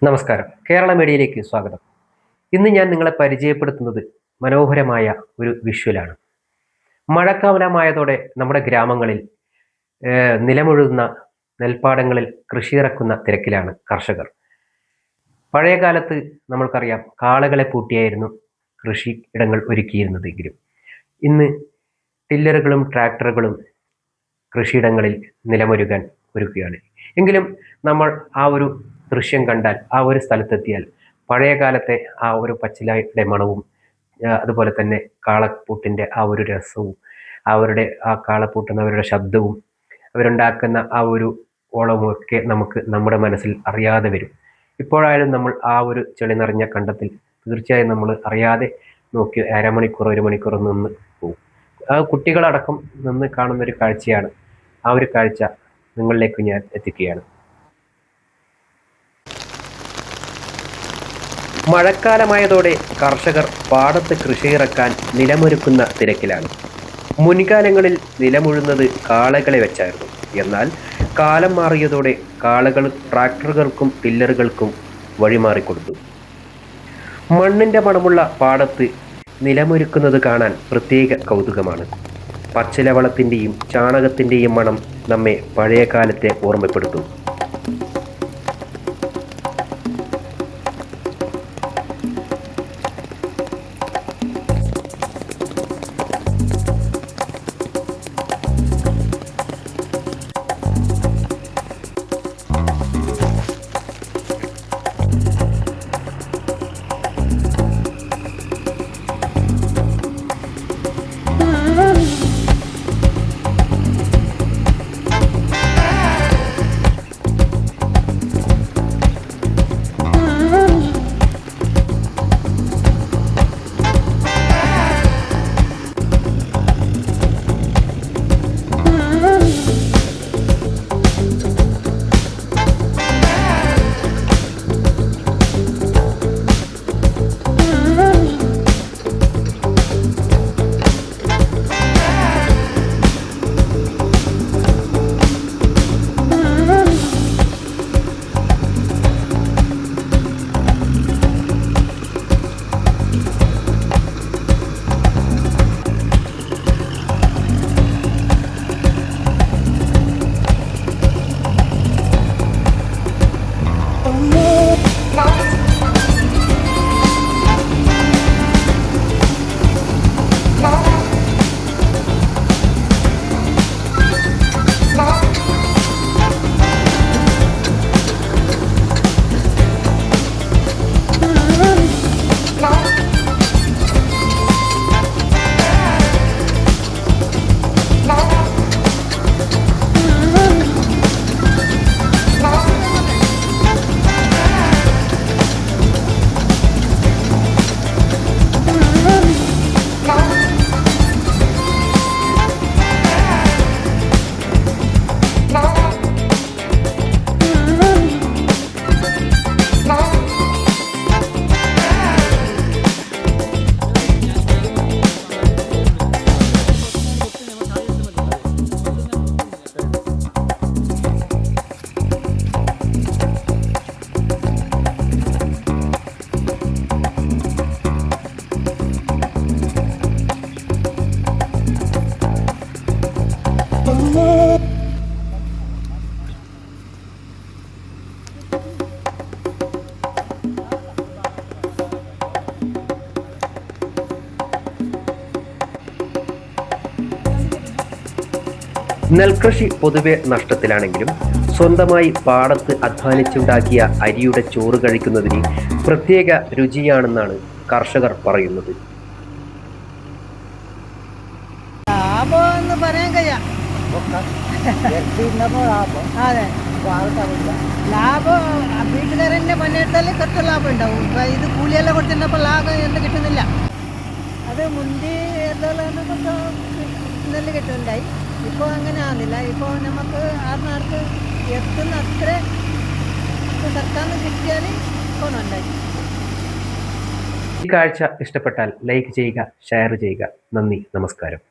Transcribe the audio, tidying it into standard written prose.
നമസ്കാരം. കേരള മീഡിയയിലേക്ക് സ്വാഗതം. ഇന്ന് ഞാൻ നിങ്ങളെ പരിചയപ്പെടുത്തുന്നത് മനോഹരമായ ഒരു വിഷ്വലാണ്. മഴക്കാലമായതോടെ നമ്മുടെ ഗ്രാമങ്ങളിൽ നിലമുഴുന്ന നെൽപ്പാടങ്ങളിൽ കൃഷിയിറക്കുന്ന തിരക്കിലാണ് കർഷകർ. പഴയ കാലത്ത് നമ്മൾക്കറിയാം, കാളകളെ പൂട്ടിയായിരുന്നു കൃഷി ഇടങ്ങൾ ഒരുക്കിയിരുന്നതെങ്കിലും ഇന്ന് ടില്ലറുകളും ട്രാക്ടറുകളും കൃഷിയിടങ്ങളിൽ നിലമൊരുകാൻ ഒരുക്കുകയാണ്. എങ്കിലും നമ്മൾ ആ ഒരു ദൃശ്യം കണ്ടാൽ, ആ ഒരു സ്ഥലത്തെത്തിയാൽ പഴയ കാലത്തെ ആ ഒരു പച്ചിലയുടെ മണവും അതുപോലെ തന്നെ കാളപ്പൂട്ടിൻ്റെ ആ ഒരു രസവും, അവരുടെ ആ കാളപ്പൂട്ടുന്നവരുടെ ശബ്ദവും അവരുണ്ടാക്കുന്ന ആ ഒരു ഓളവും ഒക്കെ നമുക്ക് നമ്മുടെ മനസ്സിൽ അറിയാതെ വരും. ഇപ്പോഴായാലും നമ്മൾ ആ ഒരു ചെളി നിറഞ്ഞ കണ്ടത്തിൽ തീർച്ചയായും നമ്മൾ അറിയാതെ നോക്കി അരമണിക്കൂർ ഒരു മണിക്കൂർ നിന്ന് പോകും. ആ കുട്ടികളടക്കം നിന്ന് കാണുന്ന ഒരു കാഴ്ചയാണ്. ആ ഒരു കാഴ്ച നിങ്ങളിലേക്ക് ഞാൻ എത്തിക്കുകയാണ്. മഴക്കാലമായതോടെ കർഷകർ പാടത്ത് കൃഷിയിറക്കാൻ നിലമൊരുക്കുന്ന തിരക്കിലാണ്. മുൻകാലങ്ങളിൽ നിലമുഴുന്നത് കാളകളെ വെച്ചായിരുന്നു. എന്നാൽ കാലം മാറിയതോടെ കാളകൾ ട്രാക്ടറുകൾക്കും ടില്ലറുകൾക്കും വഴിമാറിക്കൊടുത്തു. മണ്ണിൻ്റെ മണമുള്ള പാടത്ത് നിലമൊരുക്കുന്നത് കാണാൻ പ്രത്യേക കൗതുകമാണ്. പച്ചിലവളത്തിൻ്റെയും ചാണകത്തിൻ്റെയും മണം നമ്മെ പഴയ കാലത്തെ ഓർമ്മപ്പെടുത്തും. നെൽകൃഷി പൊതുവെ നഷ്ടത്തിലാണെങ്കിലും സ്വന്തമായി പാടത്ത് അധ്വാനിച്ചുണ്ടാക്കിയ അരിയുടെ ചോറ് കഴിക്കുന്നതിന് പ്രത്യേക രുചിയാണെന്നാണ് കർഷകർ പറയുന്നത്. ലാഭം എന്ന് പറയാൻ കഴിയാം. അതെ, ലാഭം വീട്ടുകാരൻ്റെ പണിയെടുത്താൽ കത്ത് ലാഭം ഉണ്ടാവും. ഇപ്പം ഇത് കൂലിയെല്ലാം കൊടുത്തിട്ടപ്പോൾ ലാഭം എന്ത് കിട്ടുന്നില്ല. അത് മുന്തി എന്തെല്ലാം നെല്ല് കിട്ടുന്നുണ്ടായി. ഇപ്പോൾ അങ്ങനെ ആകുന്നില്ല. ഇപ്പോൾ നമുക്ക് ആർന്നാർക്ക് എത്തുന്ന അത്ര സർക്കാരിന് കിട്ടിയാൽ ഗുണമുണ്ടായി. ഈ കാഴ്ച ഇഷ്ടപ്പെട്ടാൽ ലൈക്ക് ചെയ്യുക, ഷെയർ ചെയ്യുക. നന്ദി, നമസ്കാരം.